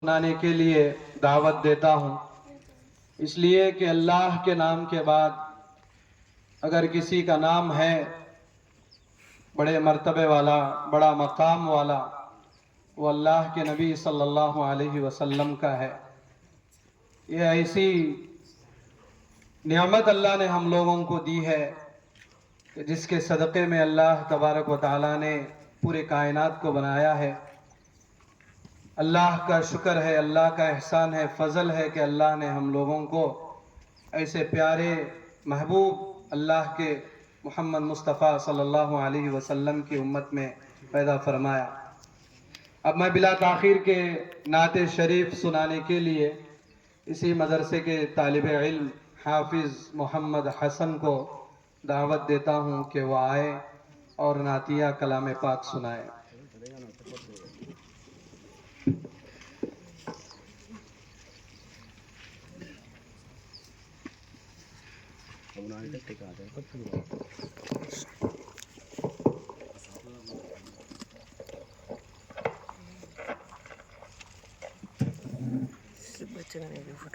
سنانے کے لیے دعوت دیتا ہوں، اس لیے کہ اللہ کے نام کے بعد اگر کسی کا نام ہے بڑے مرتبے والا، بڑا مقام والا، وہ اللہ کے نبی صلی اللہ علیہ وسلم کا ہے۔ یہ ایسی نعمت اللہ نے ہم لوگوں کو دی ہے کہ جس کے صدقے میں اللہ تبارک و تعالیٰ نے پورے کائنات کو بنایا ہے۔ اللہ کا شکر ہے، اللہ کا احسان ہے، فضل ہے کہ اللہ نے ہم لوگوں کو ایسے پیارے محبوب اللہ کے محمد مصطفیٰ صلی اللہ علیہ وسلم کی امت میں پیدا فرمایا۔ اب میں بلا تاخیر کے نعت شریف سنانے کے لیے اسی مدرسے کے طالب علم حافظ محمد حسن کو دعوت دیتا ہوں کہ وہ آئے اور نعتیہ کلام پاک سنائے۔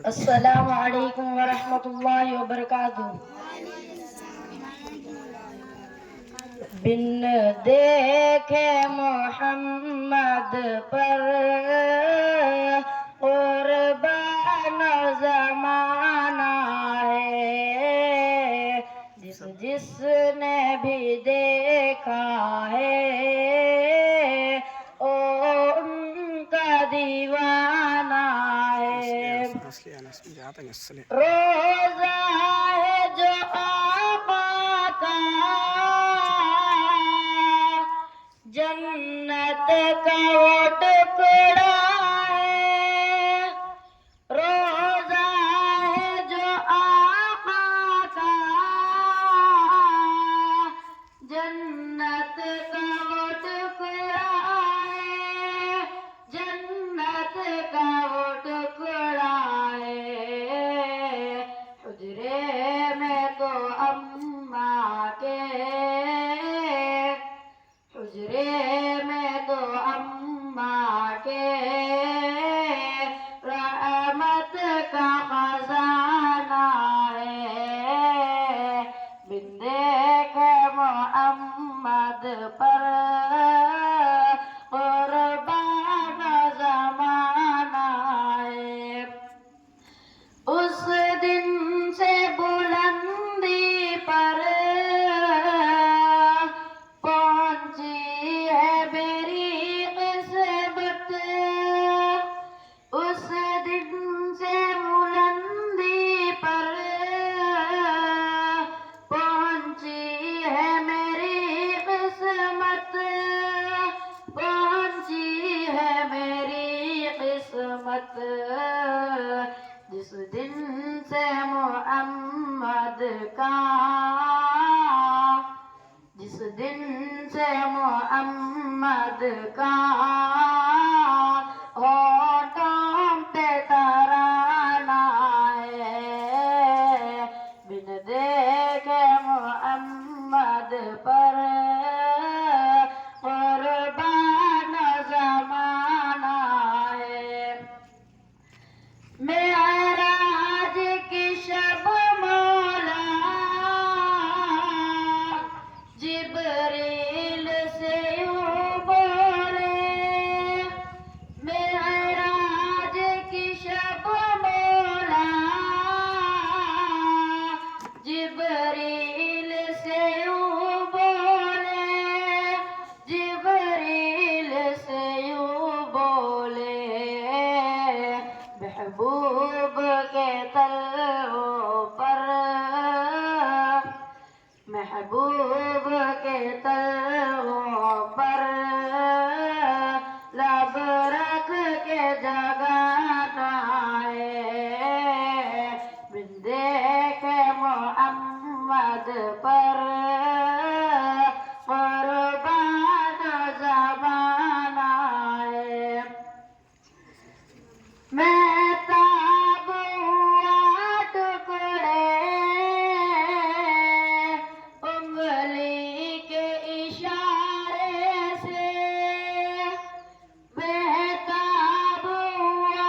السلام علیکم ورحمۃ اللہ وبرکاتہ۔ بن دیکھے محمد پر قربان زمانہ ہے، جس نے بھی دیکھا ہے ان کا دیوانہ ہے۔ روزہ ہے جو آقا کا جنت کا وہ ٹکڑا ہے، روزہ ہے جو آقا کا جنت کا وہ ٹکڑا ہے، جنت کا وہ ٹکڑا ہے۔ حجرے میں تو اماں کے، حجرے میں تو اماں کے رحمت کا خزانہ ہے۔ بن دیکھے محمد پر قربان زمانہ ہے، اس دن سے بلندی پر پہنچی ہے میری قسمت، اس دن سے بلندی پر پہنچی ہے میری قسمت، پہنچی ہے میری قسمت، جس دن سے محمد کا، جس دن سے محمد کا ہونٹوں پہ ترانہ ہے۔ بن دیکھے محمد پر قربان زمانہ ہے۔ معراج کی شب مولا جبریل سے یوں بولے، معراج کی شب مولا جبریل سے یوں بولے، جبریل سے یوں بولے، محبوب کے تلووں پر، محبوب کے تلووں پر لب رکھ کے جگانا ہے۔ بن دیکھے محمد پر قربان زمانہ ہے۔ مہتاب ہوا ٹکڑے انگلی کے اشارے سے، مہتاب ہوا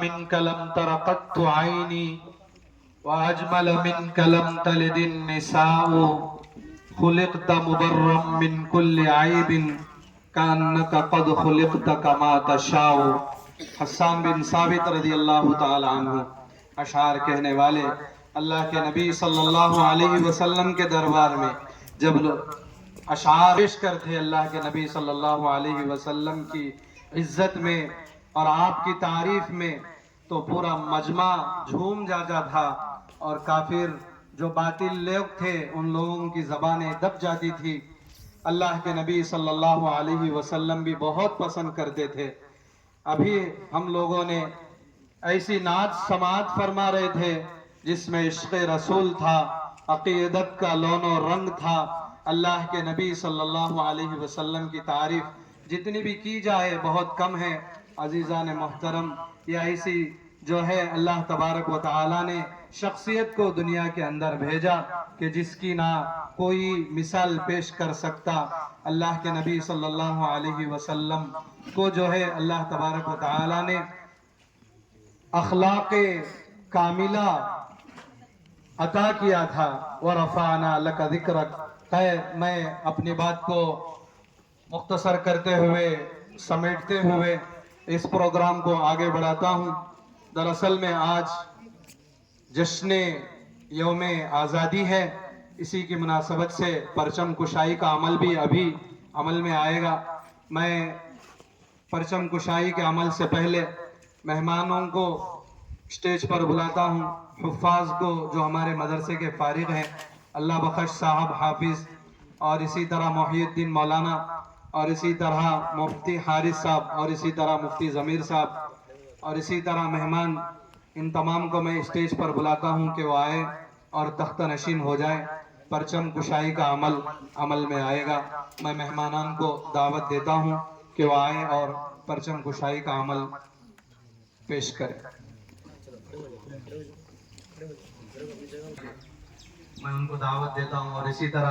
من لم تر قط عيني وأجمل منك لم تلد النساء خلقت مبرا من كل عيب كأنك قد خلقت كما تشاء۔ حسان بن ثابت رضی اللہ تعالی عنہ اشعار کہنے والے اللہ کے نبی صلی اللہ علیہ وسلم کے دربار میں جب لوگ اشعار پیش کرتے اللہ کے نبی صلی اللہ علیہ وسلم کی عزت میں اور آپ کی تعریف میں تو پورا مجمع جھوم جاتا تھا، اور کافر جو باطل لوگ تھے ان لوگوں کی زبانیں دب جاتی تھی۔ اللہ کے نبی صلی اللہ علیہ وسلم بھی بہت پسند کرتے تھے۔ ابھی ہم لوگوں نے ایسی نعت سماعت فرما رہے تھے جس میں عشق رسول تھا، عقیدت کا لون و رنگ تھا۔ اللہ کے نبی صلی اللہ علیہ وسلم کی تعریف جتنی بھی کی جائے بہت کم ہے۔ عزیزان محترم، یہ ایسی جو ہے اللہ تبارک و تعالی نے شخصیت کو دنیا کے اندر بھیجا کہ جس کی نہ کوئی مثال پیش کر سکتا۔ اللہ کے نبی صلی اللہ علیہ وسلم کو جو ہے اللہ تبارک و تعالی نے اخلاق کاملہ عطا کیا تھا۔ وَرَفَعْنَا لَكَ ذِكْرَكَ۔ خیر، میں اپنی بات کو مختصر کرتے ہوئے سمیٹتے ہوئے اس پروگرام کو آگے بڑھاتا ہوں۔ دراصل میں آج جشن یوم آزادی ہے، اسی کی مناسبت سے پرچم کشائی کا عمل بھی ابھی عمل میں آئے گا۔ میں پرچم کشائی کے عمل سے پہلے مہمانوں کو اسٹیج پر بلاتا ہوں، حفاظ کو جو ہمارے مدرسے کے فارغ ہیں، اللہ بخش صاحب حافظ، اور اسی طرح محی الدین مولانا، اور اسی طرح مفتی حارث صاحب، اور اسی طرح مفتی ضمیر صاحب، اور اسی طرح مہمان، ان تمام کو میں اسٹیج پر بلاتا ہوں کہ وہ آئے اور تختہ نشین ہو جائے۔ پرچم کشائی کا عمل میں آئے گا۔ میں مہمانان کو دعوت دیتا ہوں کہ وہ آئیں اور پرچم کشائی کا عمل پیش کریں۔ میں ان کو دعوت دیتا ہوں، اور اسی طرح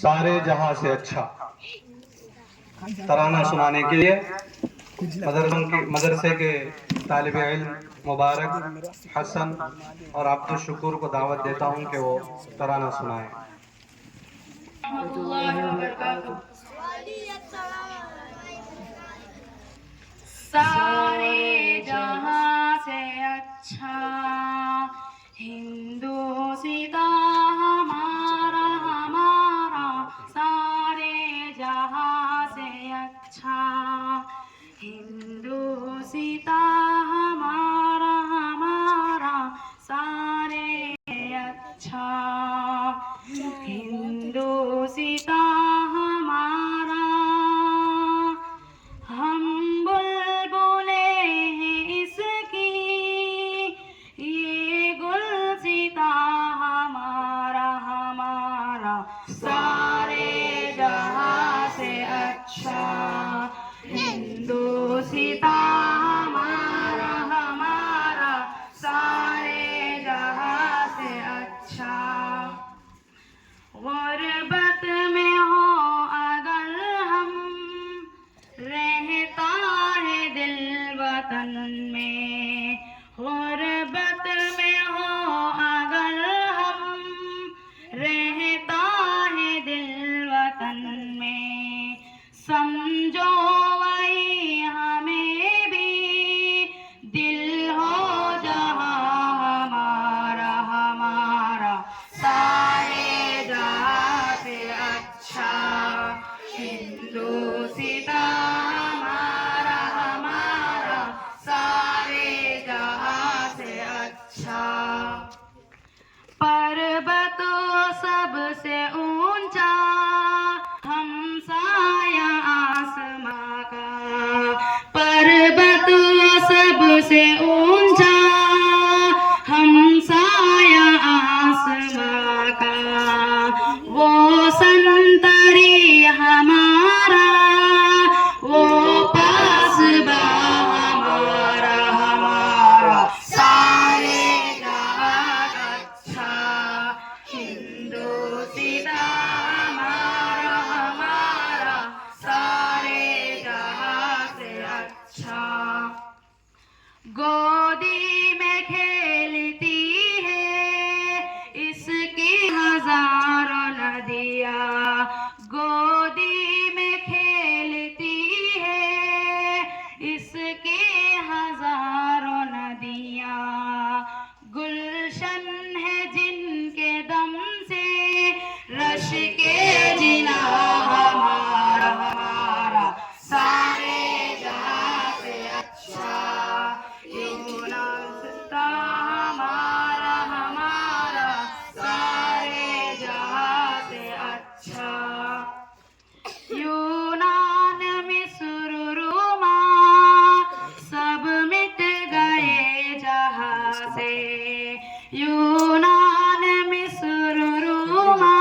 سارے جہاں سے اچھا ترانہ سنانے کے لیے مدرسے کے طالب علم مبارک حسن اور عبد الشکور کو دعوت دیتا ہوں کہ وہ ترانہ سنائیں۔ ورحمۃ اللہ وبرکاتہ۔ سارے جہاں سے اچھا ہندوستاں ہمارا ہمارا، سارے جہاں سے اچھا ہندوستاں ہمارا ہمارا، سارے اچھا ہندوستاں ہمارا۔ ہم بلبلے ہیں اس کی، یہ گلستاں ہمارا ہمارا، سارے جہاں سے اچھا ہندوستاں ہمارا ہمارا، سارے جہاں سے اچھا۔ غربت میں ہو اگر ہم، رہتا ہے دل وطن میں، غربت میں ہو اگر ہم، رہتا ہے دل وطن میں، سمجھو وہی ہمیں بھی دل ہو جہاں ہمارا ہمارا، سارے جہاں سے اچھا ہندوستاں ہمارا ہمارا، سارے جہاں سے اچھا۔ پربت سب سے اونچا ہمسایہ آسماں کا، پربت سب سے اونچا ہمسایہ آسماں کا، وہ سنتری ہمارا، وہ پاسباں ہمارا ہمارا، سارے جہاں اچھا ہندوستاں ہمارا ہمارا، سارے جہاں سے اچھا۔ گودی میں کھیلتی ہے اس کی ہزاروں ندیاں، گودی میں کھیلتی ہے اس کی ہزاروں ندیاں، گلشن ہے جن کے دم سے رش کے جنا ہمارا ہمارا، سارے جہاں سے اچھا ہندوستاں ہمارا ہمارا، سارے جہاں سے اچھا۔ یونان مصر روما سب مٹ گئے جہاں سے، یونان مصر روما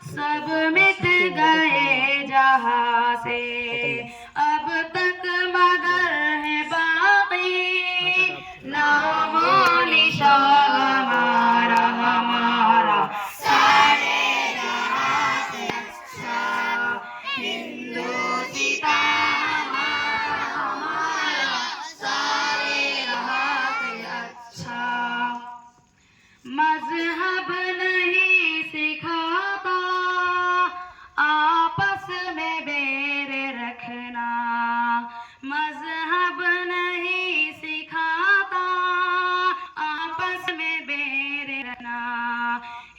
سب مٹ گئے جہاں سے، اب تک مگر ہے باقی نام و نشان ہمارا ہمارا، سارے جہاں سے اچھا ہندوستاں ہمارا ہمارا، سارے جہاں سے اچھا۔ مذہب نہیں سکھاتا آپس میں بیر رکھنا، مذہب نہیں سکھاتا آپس میں بیر رکھنا،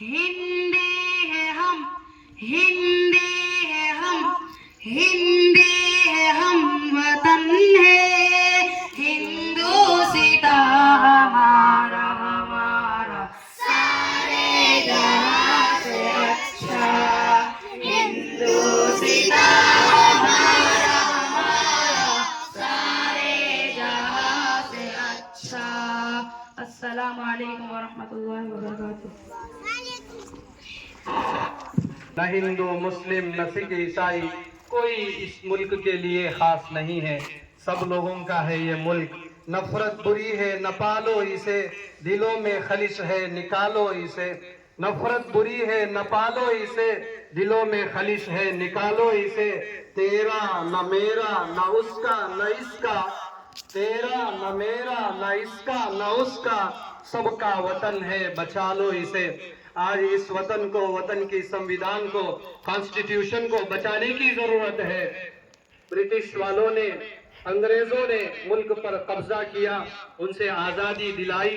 ہندی ہے ہم ہندی ہے ہم ہندی ہے ہم وطن ہے ہندوستاں ہمارا ہمارا، سارے جہاں سے اچھا ہندوستاں ہمارا ہمارا، سارے جہاں سے اچھا۔ السلام علیکم ورحمۃ اللہ وبرکاتہ۔ نہ ہندو مسلم نہ سکھ عیسائی، کوئی اس ملک کے لیے خاص نہیں ہے، سب لوگوں کا ہے یہ ملک۔ نفرت بری ہے نہ پالو اسے، دلوں میں خلش ہے نکالو اسے، نفرت بری ہے نہ پالو اسے، دلوں میں خلش ہے نکالو اسے، تیرا نہ میرا نہ اس کا نہ اس کا، تیرا نہ میرا نہ اس کا نہ اس کا، سب کا وطن ہے بچا لو اسے۔ آج اس وطن کو، وطن کی سمویدھان کو، کانسٹیٹیوشن کو بچانے کی ضرورت ہے۔ برٹش والوں نے، انگریزوں نے ملک پر قبضہ کیا، ان سے آزادی دلائی،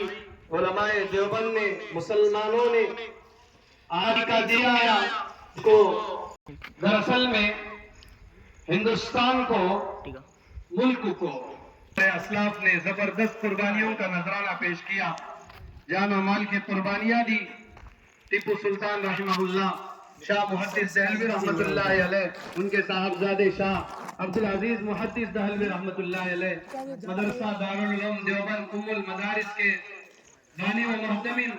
علماء دیوبند نے، مسلمانوں نے آج کا دیا کو، دراصل میں ہندوستان کو، ملک کو اسلاف نے زبردست قربانیوں کا نذرانہ پیش کیا، جان و مال کی قربانیاں دی۔ ٹیپو سلطان رحمہ اللہ، شاہ محدث دہلوی رحمت اللہ علیہ، ان کے صاحبزادے شاہ عبدالعزیز محدث دہلوی رحمت اللہ علیہ، مدرسہ دارالعلوم دیوبند ام المدارس کے بانی و محتمل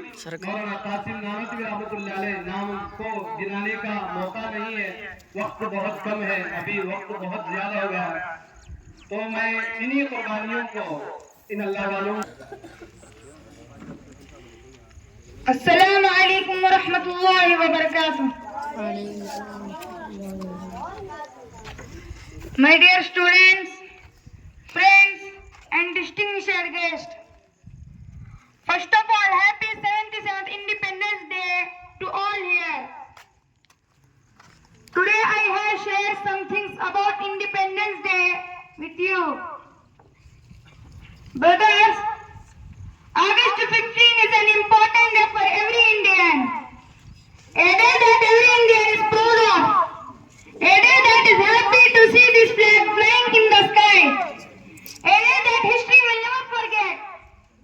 مولانا قاسم نانوتوی رحمت اللہ علیہ، نام کو گنانے کا موقع نہیں ہے، وقت بہت کم ہے، ابھی وقت بہت زیادہ ہو گیا ہے، تو میں انہی قربانیوں کو، ان اللہ والوں السلام علیکم ورحمۃ اللہ وبرکاتہ. My dear students, friends and distinguished guests, first of all, happy 77th Independence Day to all here. Today I have shared some things about Independence Day with you. Brothers, August 15 is an important day for every Indian. A day that every Indian is proud of. A day that is happy to see this flag flying in the sky. A day that history will never forget.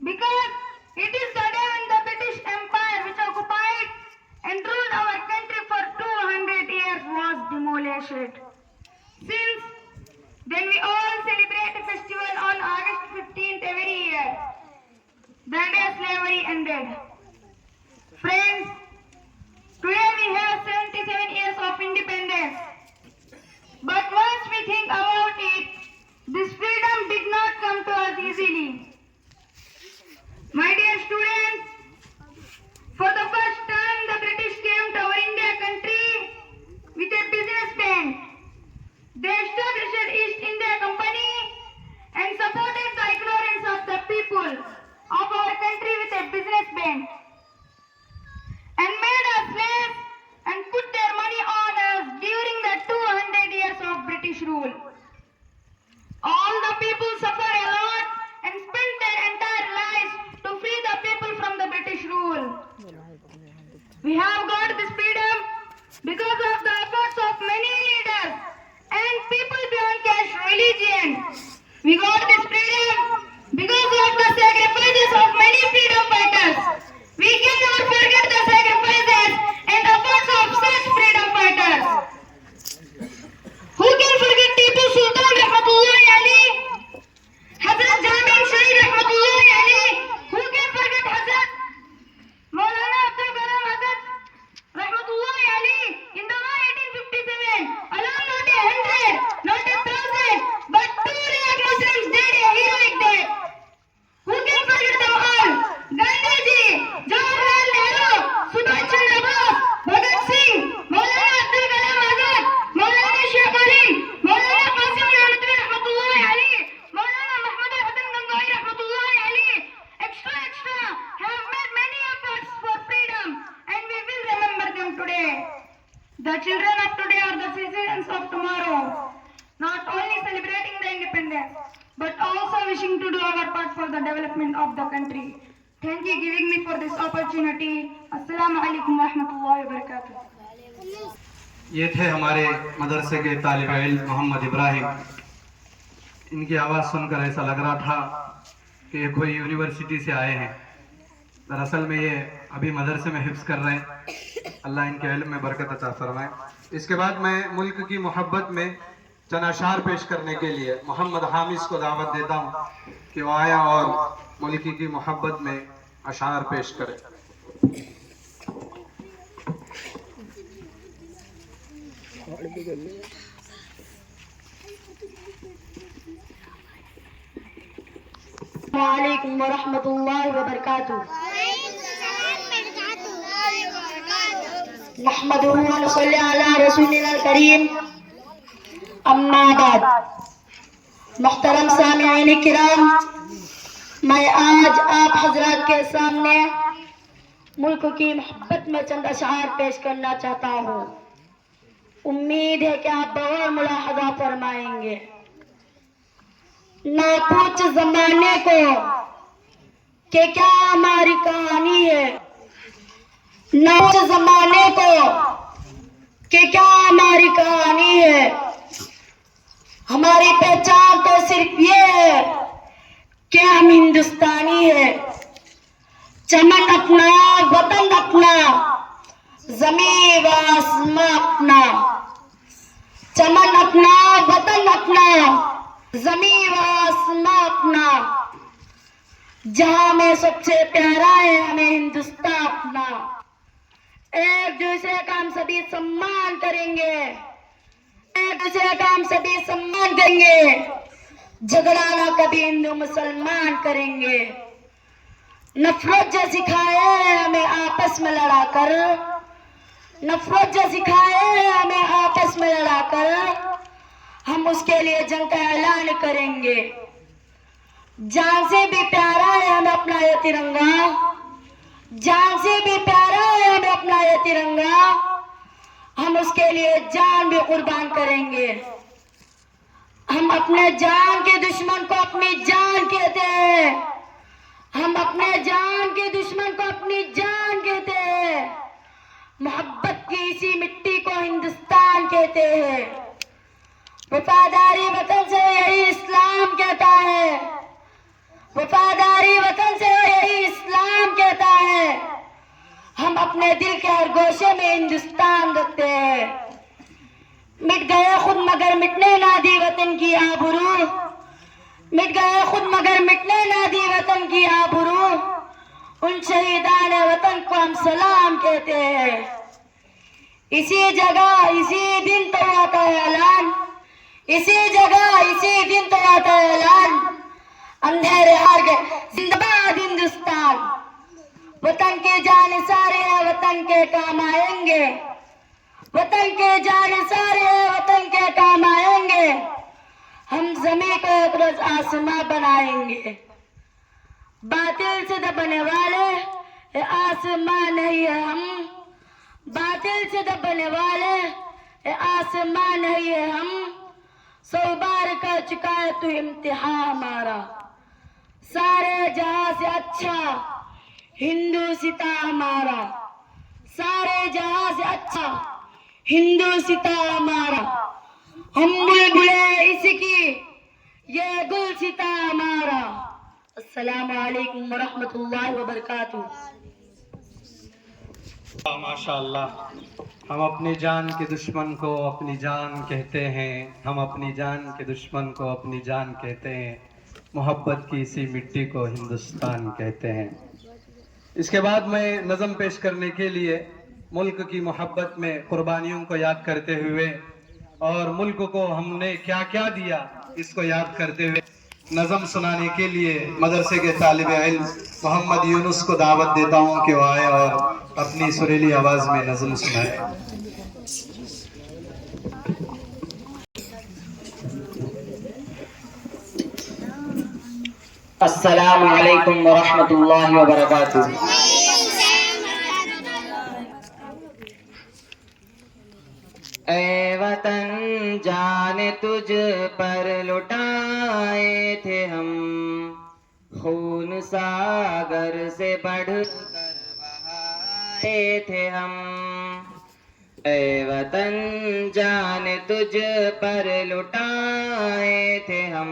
Because it is the day when the British Empire, which occupied and ruled our country for 200 years, was demolished. Since then we all celebrate a festival on August 15th every year. The day slavery ended. Friends, today we have 77 years of independence. But once we think about it, this freedom did not come to us easily. My dear students, for the first time the British came to our India country with a business bent. They established East India Company and supported the ignorance of the people of our country with a business bent, and made us slaves and put their money on us during the 200 years of British rule. All the people suffer a lot and spend their entire lives to free the people from the British rule. We have got this freedom because of the efforts of many leaders and people beyond caste religion. We got this freedom because of the sacrifices of many freedom fighters. We can never forget the sacrifices and efforts of such freedom fighters. Who can forget Tipu Sultan Rahmatullahi Ali, Hazrat Jamin Shahid Rahmatullahi Ali? Who can forget Hazrat Maulana Abdul Kalam Azad Rahmatullahi Ali in the war 1857? Alone not 100, not 1,000, but 2 lakh Muslims died a heroic death. Who can forget them all? Gandhiji, Jawaharlal Nehru, Subhash Chandra Bose, Bhagat Singh, Maulana Abdul Kalam Azad, Maulana Sheikh Alim, Maulana Qasim Nanotwi Rahmatullahi Ali, Maulana Muhammad Hasan Gangohi Rahmatullahi Ali, extra, have made many efforts for freedom, and we will remember them today. The children of today are the citizens of tomorrow, not only celebrating the independence, but also wishing to do our part for the development of the country. Thank you giving me for this opportunity. Assalamu alaikum wa rahmatullahi wa barakatuh. یہ تھے ہمارے مدرسے کے طالب علم محمد ابراہیم. ان کی آواز سن کر ایسا لگ رہا تھا کہ یہ کوئی یونیورسٹی سے آئے ہیں. دراصل میں یہ ابھی مدرسے میں حفظ کر رہے ہیں. اللہ ان کے علم میں برکت عطا فرمائے. اس کے بعد میں ملک کی محبت میں چند اشعار پیش کرنے کے لیے محمد حامد کو دعوت دیتا ہوں کہ وہ آیا اور ملک کی محبت میں اشعار پیش کرے. وعلیکم ورحمۃ اللہ وبرکاتہ. نحمده ونصلي على رسولنا الكريم اما بعد. محترم سامعین کرام، میں آج آپ حضرات کے سامنے ملک کی محبت میں چند اشعار پیش کرنا چاہتا ہوں. امید ہے کہ آپ بغور ملاحظہ فرمائیں گے. نہ پوچھ زمانے کو کہ کیا ہماری کہانی ہے، نہ پوچھ زمانے کو کہ کیا ہماری کہانی ہے. ہماری پہچان تو صرف یہ ہے کہ ہم ہندوستانی ہیں. چمن اپنا، وطن اپنا، زمین و آسمان اپنا. چمن اپنا، وطن اپنا، زمین و آسمان اپنا. جہاں میں سب سے پیارا ہے ہمیں ہندوستان اپنا. ایک دوسرے کا ہم سبھی سمان کریں گے، ایک دوسرے کا ہم سبھی سمان کریں گے. جھگڑا نہ کبھی ہندو مسلمان کریں گے. نفرت جو سکھائے ہیں ہمیں آپس میں لڑا کر، نفرت جو سکھائے ہیں ہمیں آپس میں لڑا کر، ہم اس کے لیے جنگ کا اعلان کریں گے. جان سے بھی پیارا ہے ہمیں اپنا یہ ترنگا، جان سے بھی پیارا ہے ہمیں اپنا یہ ترنگا. ہم اس کے لیے جان بھی قربان کریں گے. ہم اپنے جان کے دشمن کو اپنی جان کہتے ہیں، ہم اپنے جان کے دشمن کو اپنی جان کہتے ہیں. محبت کی اسی مٹی کو ہندوستان کہتے ہیں. وفاداری وطن سے یہی اسلام کہتا ہے، وفاداری وطن سے یہی اسلام کہتا ہے. ہم اپنے دل کے ہر گوشے میں ہندوستان رکھتے ہیں. مٹ گئے خود مگر مٹنے نہ دی وطن کی آبرو، مٹ گئے خود مگر مٹنے نہ دی وطن کی آبرو. ان شہیدان وطن کو ہم سلام کہتے ہیں. اسی جگہ اسی دن تو آتا ہے اعلان، اسی جگہ اسی دن تو آتا ہے اعلان. اندھیرے ہار گئے زندہ باد ہندوستان. وطن کے جان سارے ہیں وطن کے کام آئیں گے، وطن کے جان سارے ہیں وطن کے کام آئیں گے. ہم زمین کو ایک روز آسمان بنائیں گے. باطل سے دبنے والے اے آسمان نہیں ہے ہم، باطل سے دبنے والے اے آسمان نہیں ہے ہم. 100 بار کر چکا ہے تو امتحان ہمارا. سارے جہاں سے اچھا ہندو ستا ہمارا، سارے جہاں سے اچھا ہندو ستا ہمارا. ہم بلبلے اس کی یہ گل ستا ہمارا. السلام علیکم ورحمۃ اللہ وبرکاتہ. ماشاء اللہ. ہم اپنی جان کے دشمن کو اپنی جان کہتے ہیں، ہم اپنی جان کے دشمن کو اپنی جان کہتے ہیں. محبت کی اسی مٹی کو ہندوستان کہتے ہیں. اس کے بعد میں نظم پیش کرنے کے لیے ملک کی محبت میں قربانیوں کو یاد کرتے ہوئے اور ملک کو ہم نے کیا کیا دیا اس کو یاد کرتے ہوئے نظم سنانے کے لیے مدرسے کے طالب علم محمد یونس کو دعوت دیتا ہوں کہ وہ آئے اور اپنی سریلی آواز میں نظم سنائے. السلام علیکم ورحمۃ اللہ وبرکاتہ. اے وطن جان تجھ پر لٹائے تھے ہم، خون ساگر سے بڑھ کر بہائے تھے ہم. اے وطن جان تجھ پر لٹائے تھے ہم،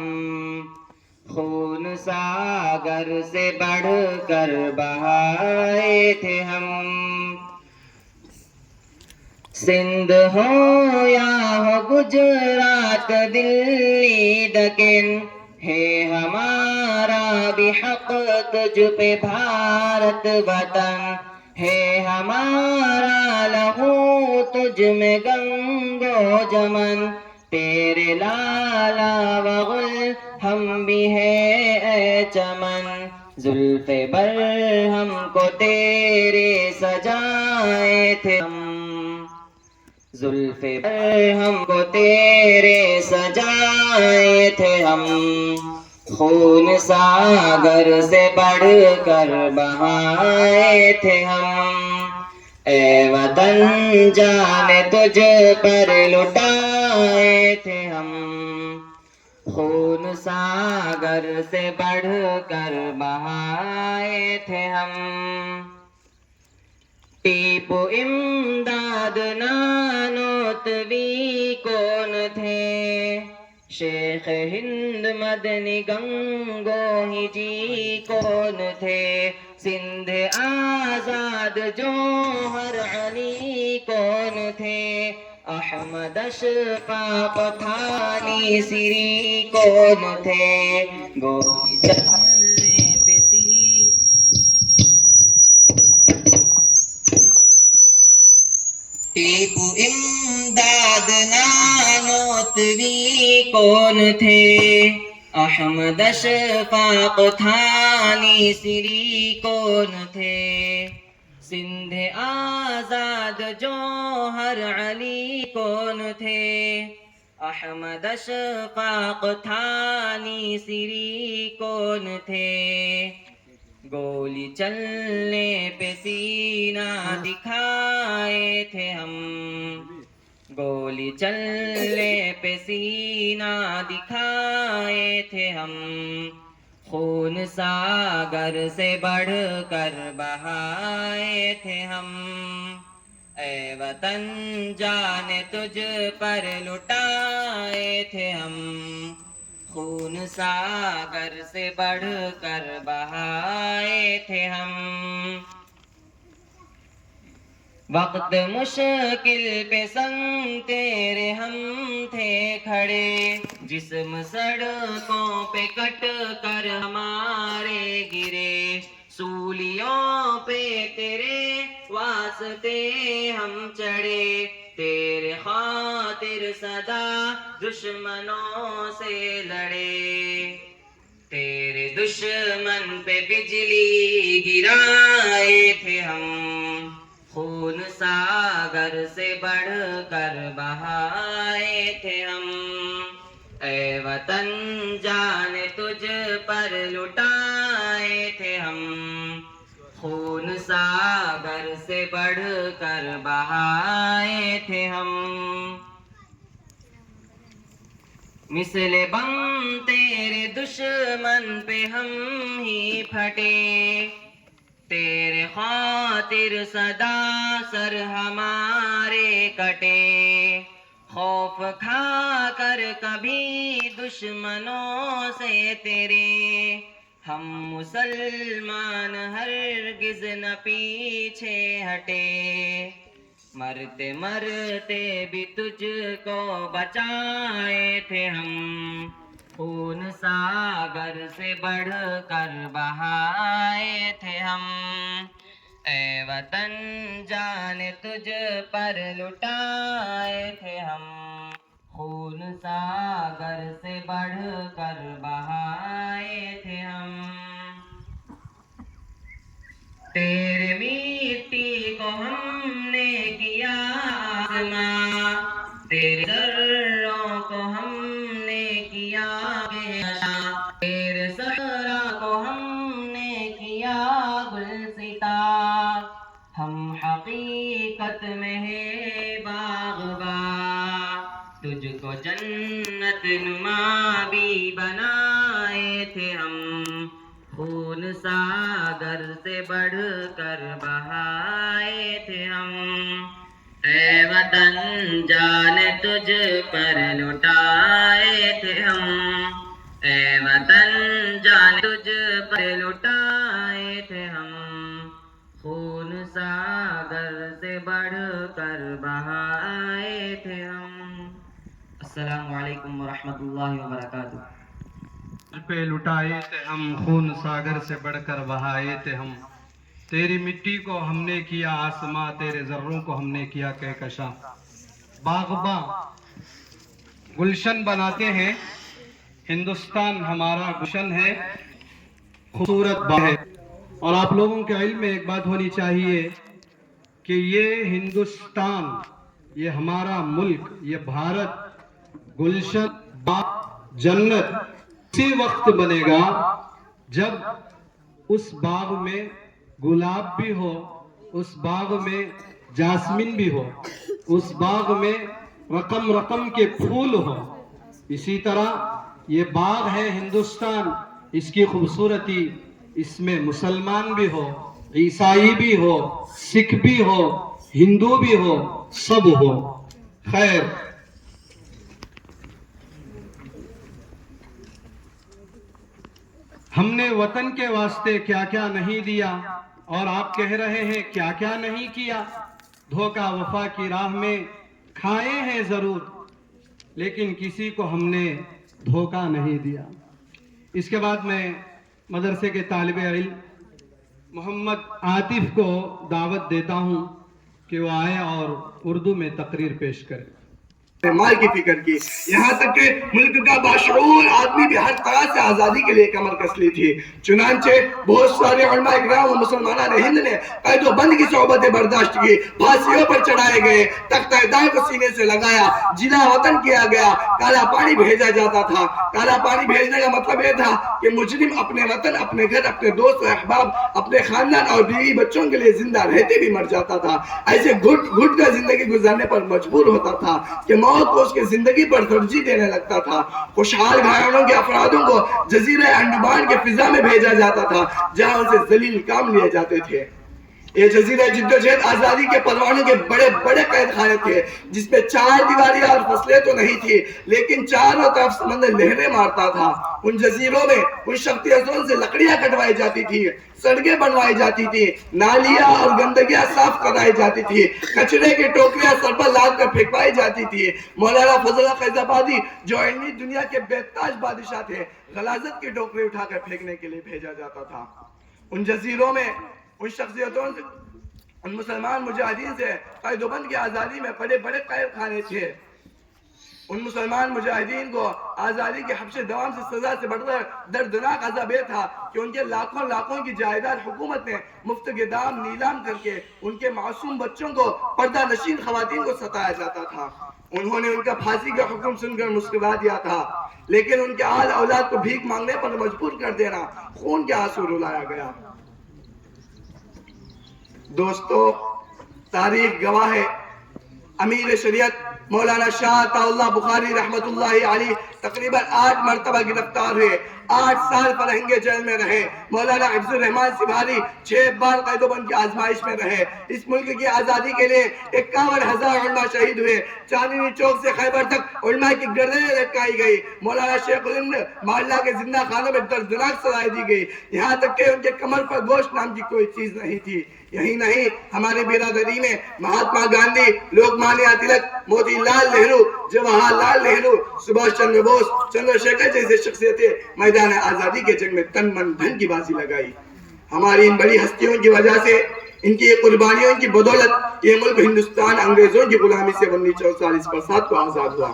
خون ساگر سے بڑھ کر بہائے تھے ہم. سندھ ہو یا ہو گجرات دلی دکن، ہے ہمارا بھی حق تجھ پہ بھارت وطن. ہے ہمارا لہو تجھ میں گنگو جمن، تیرے لالا وغل ہم بھی ہیں اے چمن. زلف بر ہم کو تیرے سجائے تھے ہم، زلف پر ہم کو تیرے سجائے تھے ہم، خون ساگر سے بڑھ کر بہائے تھے ہم، اے وطن جان تجھ پر لٹائے تھے ہم، خون ساگر سے بڑھ کر بہائے تھے ہم۔ ٹیپو امداد نانوتوی کون تھے، شیخ ہند مدنی گنگوہی جی کون تھے، سندھ آزاد جوہر علی کون تھے، احمد اشفاق تھانی سری کون تھے، گولی چلنے پہ ٹیپو امداد نانوتوی کون تھے، احمد اشفاق تھانی سری کون تھے، سندھ آزاد جوہر علی کون تھے، احمد اشفاق تھانی سری کون تھے، گولی چلنے پہ سینہ دکھائے تھے ہم، گولی چلنے پہ سینہ دکھائے تھے ہم، خون ساگر سے بڑھ کر بہائے تھے ہم، اے وطن جان تجھ پر لٹائے تھے ہم، خون ساگر سے بڑھ کر بہائے تھے ہم، وقت مشکل پہ سنگ تیرے ہم تھے کھڑے، جسم سڑکوں پہ کٹ کر ہمارے گرے، سولیوں پہ تیرے واسطے ہم چڑھے، تیرے خاطر سدا دشمنوں سے لڑے، تیرے دشمن پہ بجلی گرائے تھے ہم، خون ساگر سے بڑھ کر بہائے تھے ہم، اے وطن جان تجھ پر لٹائے تھے ہم، خون ساگر سے بڑھ کر بہائے تھے ہم، مثل بم تیرے دشمن پہ ہم ہی پھٹے، تیرے خاطر سدا سر ہمارے کٹے، خوف کھا کر کبھی دشمنوں سے تیرے، ہم مسلمان ہرگز نہ پیچھے ہٹے، مرتے مرتے بھی تجھ کو بچائے تھے ہم، خون ساگر سے بڑھ کر بہائے تھے ہم، اے وطن جان تجھ پر لٹائے تھے ہم، خون ساگر سے بڑھ کر بہائے تھے ہم، تیرے مٹی کو ہم نے کیا آسماں، تیرے ذروں کو ہم نے کیا نشاں، تیرے صحرا کو ہم نے کیا گلستاں، ہم حقیقت میں ہے باغباں، تجھ کو جنت نما بھی بنائے تھے ہم، خون ساگر سے بڑھ کر بہائے تھے ہم، اے وطن جان تجھ پر لٹائے تھے ہم، اے وطن جان تجھ پر لٹائے تھے ہم، خون ساگر سے بڑھ کر بہائے تھے ہم۔ السلام علیکم ورحمۃ اللہ وبرکاتہ۔ پہ لٹائے تھے ہم، خون ساگر سے بڑھ کر بہائے تھے ہم، تیری مٹی کو ہم نے کیا آسماں، تیرے ذروں کو ہم نے کیا کہکشاں، باغباں گلشن بناتے ہیں، ہندوستان ہمارا گلشن ہے، خوبصورت باغ ہے، اور آپ لوگوں کے علم میں ایک بات ہونی چاہیے کہ یہ ہندوستان یہ ہمارا ملک، یہ بھارت گلشن باغ جنت اسی وقت بنے گا جب اس باغ میں گلاب بھی ہو، اس باغ میں جاسمین بھی ہو، اس باغ میں رقم رقم کے پھول ہو. اسی طرح یہ باغ ہے ہندوستان، اس کی خوبصورتی، اس میں مسلمان بھی ہو، عیسائی بھی ہو، سکھ بھی ہو، ہندو بھی ہو، سب ہو. خیر، ہم نے وطن کے واسطے کیا کیا نہیں دیا، اور آپ کہہ رہے ہیں کیا کیا نہیں کیا. دھوکہ وفا کی راہ میں کھائے ہیں ضرور، لیکن کسی کو ہم نے دھوکہ نہیں دیا. اس کے بعد میں مدرسے کے طالب علم محمد عاطف کو دعوت دیتا ہوں کہ وہ آئے اور اردو میں تقریر پیش کرے. مال کی فکر کی، یہاں تک کہ ملک کا باشعور آدمی بھی ہر طرح سے آزادی کے لیے کمر کس لی تھی. چنانچہ بہت سارے علماء اکرام و مسلمانان ہند نے قید و بند کی صحبتیں برداشت کی، پھانسیوں پر چڑھائے گئے، تختہ دار کو سینے سے لگایا، جلا وطن کیا گیا، کالا پانی بھیجا جاتا تھا. کالا پانی بھیجنے کا مطلب یہ تھا کہ مجرم اپنے وطن، اپنے گھر، اپنے دوست و احباب، اپنے خاندان اور بیوی بچوں کے لیے زندہ رہتے بھی مر جاتا تھا. ایسے گھٹ گھٹ کر زندگی گزارنے پر مجبور ہوتا تھا کہ موت کو اس کی زندگی پر ترجیح دینے لگتا تھا. خوشحال گھرانوں کے افرادوں کو جزیرہ انڈمان کے فضا میں بھیجا جاتا تھا، جہاں ان سے ذلیل کام لیے جاتے تھے. یہ جزیرہ جدوجہد آزادی کے پروانوں کے بڑے بڑے قید خانے تھے، جس میں چار دیواریاں اور فصلیں تو نہیں تھی، لیکن چاروں طرف سمندر لہریں مارتا تھا. ان جزیروں میں ان شخصیتوں سے لکڑیاں کٹوائی جاتی تھی، سڑکیں بنوائی جاتی تھی، نالیاں اور گندگیاں صاف کرائی جاتی تھی، کچرے کی ٹوکریاں سر پر لاد کر پھینکوائی جاتی تھی. مولانا فضل فیض آبادی جو علمی دنیا کے بے تاج بادشاہ تھے، غلاظت کی ٹوکری اٹھا کر پھینکنے کے لیے بھیجا جاتا تھا. ان جزیروں میں ان شخصیتوں سے، ان مسلمان مجاہدین سے قید و بند کی آزادی میں بڑے بڑے قید خانے تھے. ان مسلمان مجاہدین کو آزادی کے حبس دوام سے سزا سے بڑھ کر دردناک عذاب یہ تھا کہ ان کے لاکھوں لاکھوں کی جائیداد حکومت نے مفت کے دام نیلام کر کے ان کے معصوم بچوں کو، پردہ نشین خواتین کو ستایا جاتا تھا. انہوں نے ان کا پھانسی کا حکم سن کر مسکرا دیا تھا، لیکن ان کے آل اولاد کو بھیک مانگنے پر مجبور کر دینا، خون کے آنسو رلایا گیا. دوستو، تاریخ گواہ ہے، امیر شریعت مولانا شاہ عطا اللہ بخاری رحمت اللہ علیہ تقریباً 8 مرتبہ گرفتار ہوئے، 8 سال فرنگے جیل میں رہے. مولانا حفظ الرحمان سبحانی 6 بار قید و بند کی آزمائش میں رہے. اس ملک کی آزادی کے لیے 51,000 علماء شہید ہوئے. چاندنی چوک سے خیبر تک علماء کی گردنیں لٹکائی گئی. مولانا شیخ الہند محلہ کے زندہ خانوں میں دردناک سزائیں دی گئی، یہاں تک کہ ان کے کمر پر گوشت نام کی کوئی چیز نہیں تھی. یہی نہیں، ہماری برادری میں مہاتما گاندھی، لوک مانیہ تلک، موتی لال نہرو، جواہر لال نہرو، سبھاش چندر بوس، چندر شیکھر جیسے شخصیتیں میدان آزادی کے جنگ میں تن من دھن کی بازی لگائی. ہماری ان بڑی ہستیوں کی وجہ سے، ان کی قربانیوں کی بدولت یہ ملک ہندوستان انگریزوں کی غلامی سے 1947 برسات کو آزاد ہوا.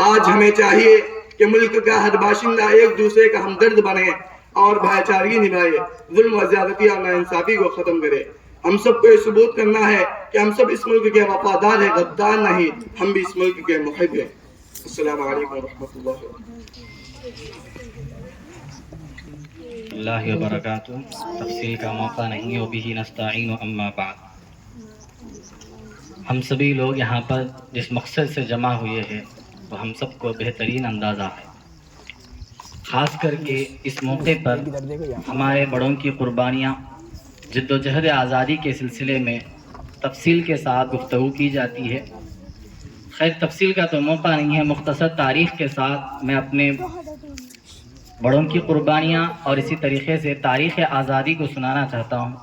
آج ہمیں چاہیے کہ ملک کا ہر باشندہ ایک دوسرے کا ہمدرد بنے اور بھائی چارگی نبھائے، ظلم و زیادتی اور ناانصافی کو ختم کرے. ہم سب کو یہ ثبوت کرنا ہے کہ ہم سب اس ملک کے وفادار ہیں، غدار نہیں. ہم بھی اس ملک کے محب ہیں. السلام علیکم ورحمۃ اللہ وبرکاتہ. تفصیل کا موقع نہیں، وبہ نستعین اما بعد. ہم سبھی لوگ یہاں پر جس مقصد سے جمع ہوئے ہیں وہ ہم سب کو بہترین اندازہ ہے. خاص کر کے اس موقع پر ہمارے بڑوں کی قربانیاں، جد و جہد آزادی کے سلسلے میں تفصیل کے ساتھ گفتگو کی جاتی ہے. خیر، تفصیل کا تو موقع نہیں ہے، مختصر تاریخ کے ساتھ میں اپنے بڑوں کی قربانیاں اور اسی طریقے سے تاریخ آزادی کو سنانا چاہتا ہوں.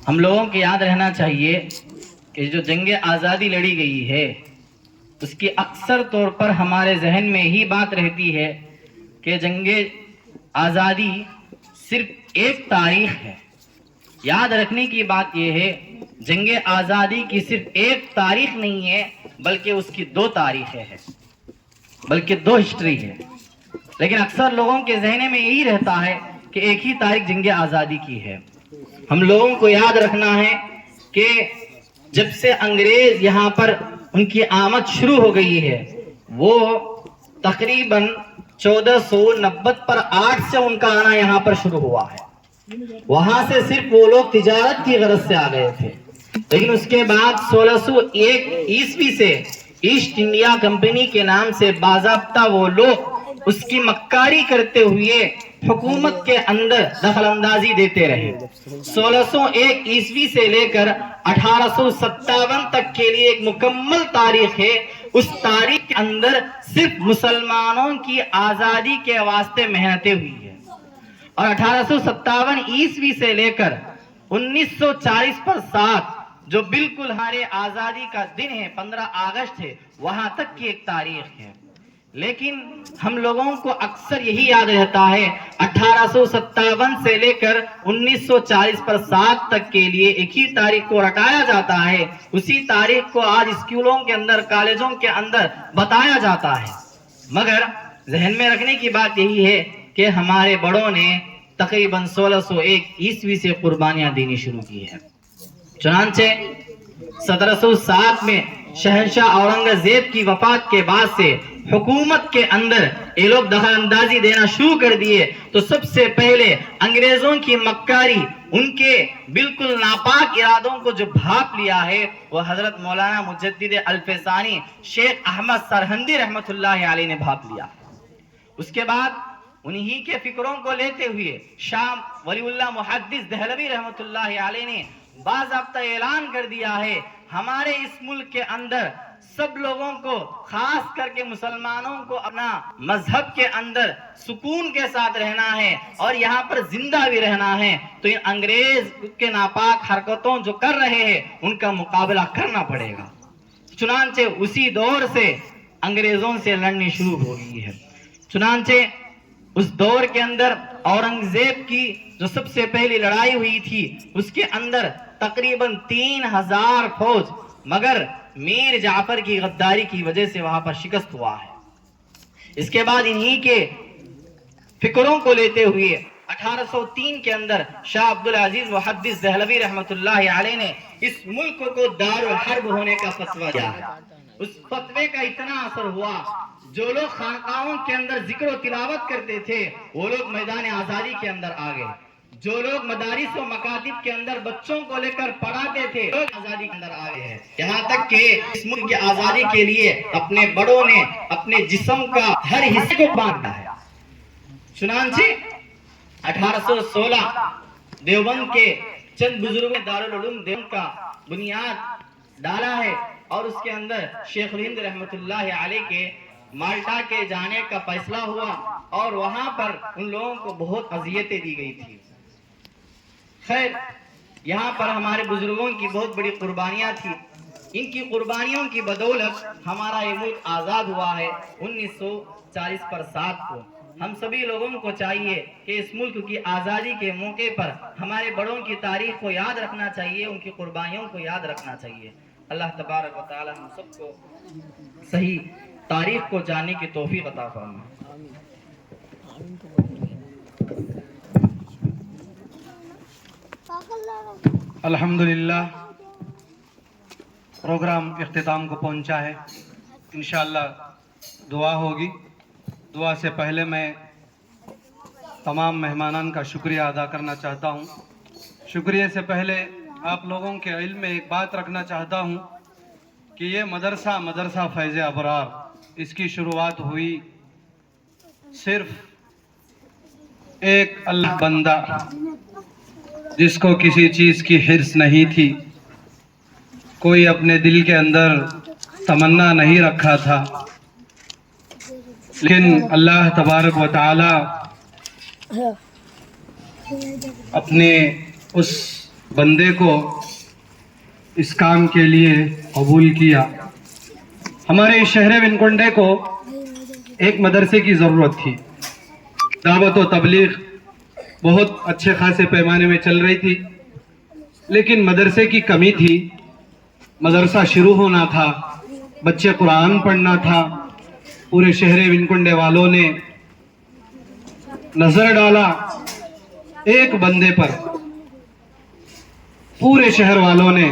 ہم لوگوں کو یاد رہنا چاہیے کہ جو جنگ آزادی لڑی گئی ہے اس کی اکثر طور پر ہمارے ذہن میں ہی بات رہتی ہے کہ جنگ آزادی صرف ایک تاریخ ہے. یاد رکھنے کی بات یہ ہے، جنگ آزادی کی صرف ایک تاریخ نہیں ہے بلکہ اس کی 2 تاریخیں ہیں، بلکہ 2 ہسٹری ہے. لیکن اکثر لوگوں کے ذہن میں یہی رہتا ہے کہ ایک ہی تاریخ جنگ آزادی کی ہے. ہم لوگوں کو یاد رکھنا ہے کہ جب سے انگریز یہاں پر ان کی آمد شروع ہو گئی ہے، وہ تقریباً 1490 پر 8 سے ان کا آنا یہاں پر شروع ہوا ہے. وہاں سے صرف وہ لوگ تجارت کی غرض سے آ گئے تھے، لیکن اس کے بعد 1601 عیسوی سے ایسٹ انڈیا کمپنی کے نام سے باضابطہ وہ لوگ اس کی مکاری کرتے ہوئے حکومت کے اندر دخل اندازی دیتے رہے. 1601 عیسوی سے لے کر 1857 تک کے لیے ایک مکمل تاریخ ہے. اس تاریخ کے اندر صرف مسلمانوں کی آزادی کے واسطے محنتیں ہوئی ہیں، اور 1857 عیسوی سے لے کر 1940 پر 7 جو بالکل ہمارے آزادی کا دن ہے، 15 اگست ہے، وہاں تک کی ایک تاریخ ہے. لیکن ہم لوگوں کو اکثر یہی یاد رہتا ہے 1857 سے لے کر 1940 پر 7 تک کے لیے ایک ہی تاریخ کو رٹایا جاتا ہے. اسی تاریخ کو آج اسکولوں کے اندر، کالجوں کے اندر بتایا جاتا ہے. مگر ذہن میں رکھنے کی بات یہی ہے کہ ہمارے بڑوں نے تقریباً 1601 عیسوی سے قربانیاں دینی شروع کی ہے. چنانچہ 1707 میں شہنشاہ اورنگزیب کی وفات کے بعد سے حکومت کے اندر یہ لوگ دخل اندازی دینا شروع کر دیے. تو سب سے پہلے انگریزوں کی مکاری، ان کے بالکل ناپاک ارادوں کو جو بھاپ لیا ہے، وہ حضرت مولانا مجدد الفسانی شیخ احمد سرہندی رحمت اللہ علیہ نے بھاپ لیا. اس کے بعد انہی کے فکروں کو لیتے ہوئے شام ولی اللہ محدث دہلوی رحمت اللہ علیہ نے باضابطہ اعلان کر دیا ہے ہمارے اس ملک کے اندر سب لوگوں کو، خاص کر کے مسلمانوں کو، اپنا مذہب کے اندر سکون کے ساتھ رہنا ہے اور یہاں پر زندہ بھی رہنا ہے. تو ان انگریز کے ناپاک حرکتوں جو کر رہے ہیں ان کا مقابلہ کرنا پڑے گا. چنانچہ اسی دور سے انگریزوں سے لڑنی شروع ہو گئی ہے. چنانچہ اس دور کے اندر اورنگزیب کی جو سب سے پہلی لڑائی ہوئی تھی، اس کے اندر تقریباً 3000 فوج، مگر میر جعفر کی غداری کی وجہ سے وہاں پر شکست ہوا ہے. اس کے بعد انہی کے فکروں کو لیتے ہوئے 1803 کے اندر شاہ عبدالعزیز محدث دہلوی رحمت اللہ علیہ نے اس ملک کو دار الحرب ہونے کا فتویٰ دیا ہے. اس فتوے کا اتنا اثر ہوا، جو لوگ خانقاہوں کے اندر ذکر و تلاوت کرتے تھے وہ لوگ میدان آزادی کے اندر آ گئے. جو لوگ مدارس و مکاتب کے اندر بچوں کو لے کر پڑھاتے تھے لوگ آزادی کے اندر آ گئے ہیں. یہاں تک کہ اس ملک کی آزادی کے لیے اپنے بڑوں نے اپنے جسم کا ہر حصے کو باندھا ہے. چنانچہ 1816 دیوبند کے چند بزرگوں نے دارالعلوم دیوبند کا بنیاد ڈالا ہے، اور اس کے اندر شیخ الہند رحمت اللہ علیہ کے مالٹا کے جانے کا فیصلہ ہوا، اور وہاں پر ان لوگوں کو بہت اذیتیں دی گئی تھی. خیر، یہاں پر ہمارے بزرگوں کی بہت بڑی قربانیاں تھی. ان کی قربانیوں کی بدولت ہمارا یہ ملک آزاد ہوا ہے 1940 پر 7 کو. ہم سبھی لوگوں کو چاہیے کہ اس ملک کی آزادی کے موقع پر ہمارے بڑوں کی تاریخ کو یاد رکھنا چاہیے، ان کی قربانیوں کو یاد رکھنا چاہیے. اللہ تبارک و تعالی ہم سب کو صحیح تاریخ کو جاننے کی توفیق عطا فرمائے. الحمدللہ پروگرام اختتام کو پہنچا ہے. انشاءاللہ دعا ہوگی. دعا سے پہلے میں تمام مہمانان کا شکریہ ادا کرنا چاہتا ہوں. شکریہ سے پہلے آپ لوگوں کے علم میں ایک بات رکھنا چاہتا ہوں کہ یہ مدرسہ فیض ابرار، اس کی شروعات ہوئی صرف ایک اللہ بندہ جس کو کسی چیز کی حرص نہیں تھی، کوئی اپنے دل کے اندر تمنا نہیں رکھا تھا، لیکن اللہ تبارک و تعالی اپنے اس بندے کو اس کام کے لیے قبول کیا. ہمارے شہر ونکنڈے کو ایک مدرسے کی ضرورت تھی. دعوت و تبلیغ بہت اچھے خاصے پیمانے میں چل رہی تھی، لیکن مدرسے کی کمی تھی. مدرسہ شروع ہونا تھا، بچے قرآن پڑھنا تھا. پورے شہر ونکنڈے والوں نے نظر ڈالا ایک بندے پر، پورے شہر والوں نے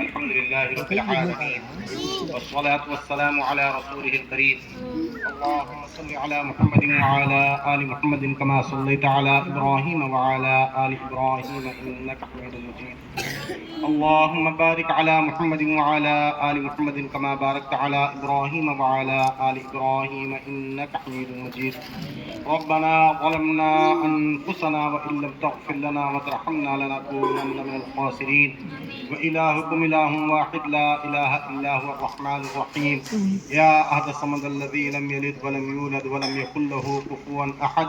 الحمد لله رب العالمين والصلاة والسلام على رسوله الكريم اللهم صل على محمد وعلى آل محمد كما صليت على إبراهيم وعلى آل إبراهيم إنك حميد مجيد اللهم بارك على محمد وعلى آل محمد كما باركت على إبراهيم وعلى آل إبراهيم إنك حميد مجيد ربنا ظلمنا أنفسنا وإن لم تغفر لنا وترحمنا لنكونن من الخاسرين وإلهكم إله واحد لا إله إلا هو الرحمن الرحيم يا أحد الصمد الذي لم يلد ولم يولد ولم يكن له كفوا أحد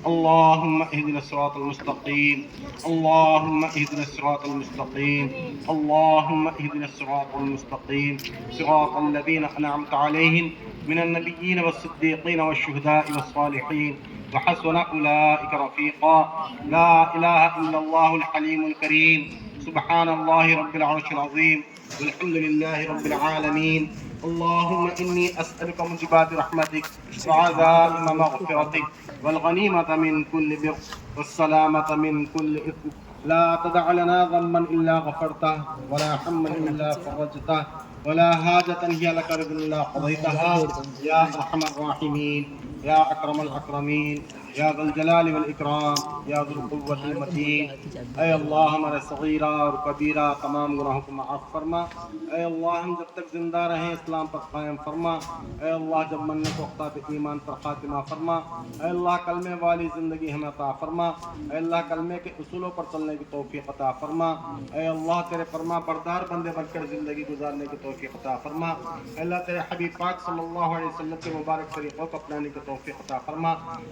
اللهم اهدنا الصراط المستقيم اللهم اهدنا الصراط المستقيم اللهم اهدنا الصراط المستقيم صراط الذين أنعمت عليهم من النبيين والصديقين والشهداء والصالحين وحسن أولئك رفيقا لا إله إلا الله الحليم الكريم سبحان الله رب العرش العظيم والحمد لله رب العالمين اللهم إني أسألك موجبات رحمتك وعزائم مغفرتك والغنيمة من كل بر والسلامة من كل إثم لا تدع لنا ذنبا إلا غفرته ولا هما إلا فرجته ولا حاجة هي لك رضا إلا قضيتها يا أرحم الراحمين يا أكرم الأكرمين یا ذو الجلال والإکرام یا ذو القوة المتین. اے اللہ ہمارے صغیرہ اور کبیرہ تمام گناہوں کو معاف فرما. اے اللہ ہم جب تک زندہ رہیں اسلام پر قائم فرما. اے اللہ جب مرنے کو وقت پہ ایمان پر خاتمہ فرما. اے اللہ کلمے والی زندگی ہمیں عطا فرما. اے اللہ کلمے کے اصولوں پر چلنے کی توفیق عطا فرما. اے اللہ تیرے فرما بردار بندے بن کر زندگی گزارنے کی توفیق عطا فرما. اے اللہ تیرے حبیب پاک صلی اللہ علیہ وسلم کے مبارک طریقوں کو اپنانے کی توفیق عطا فرما.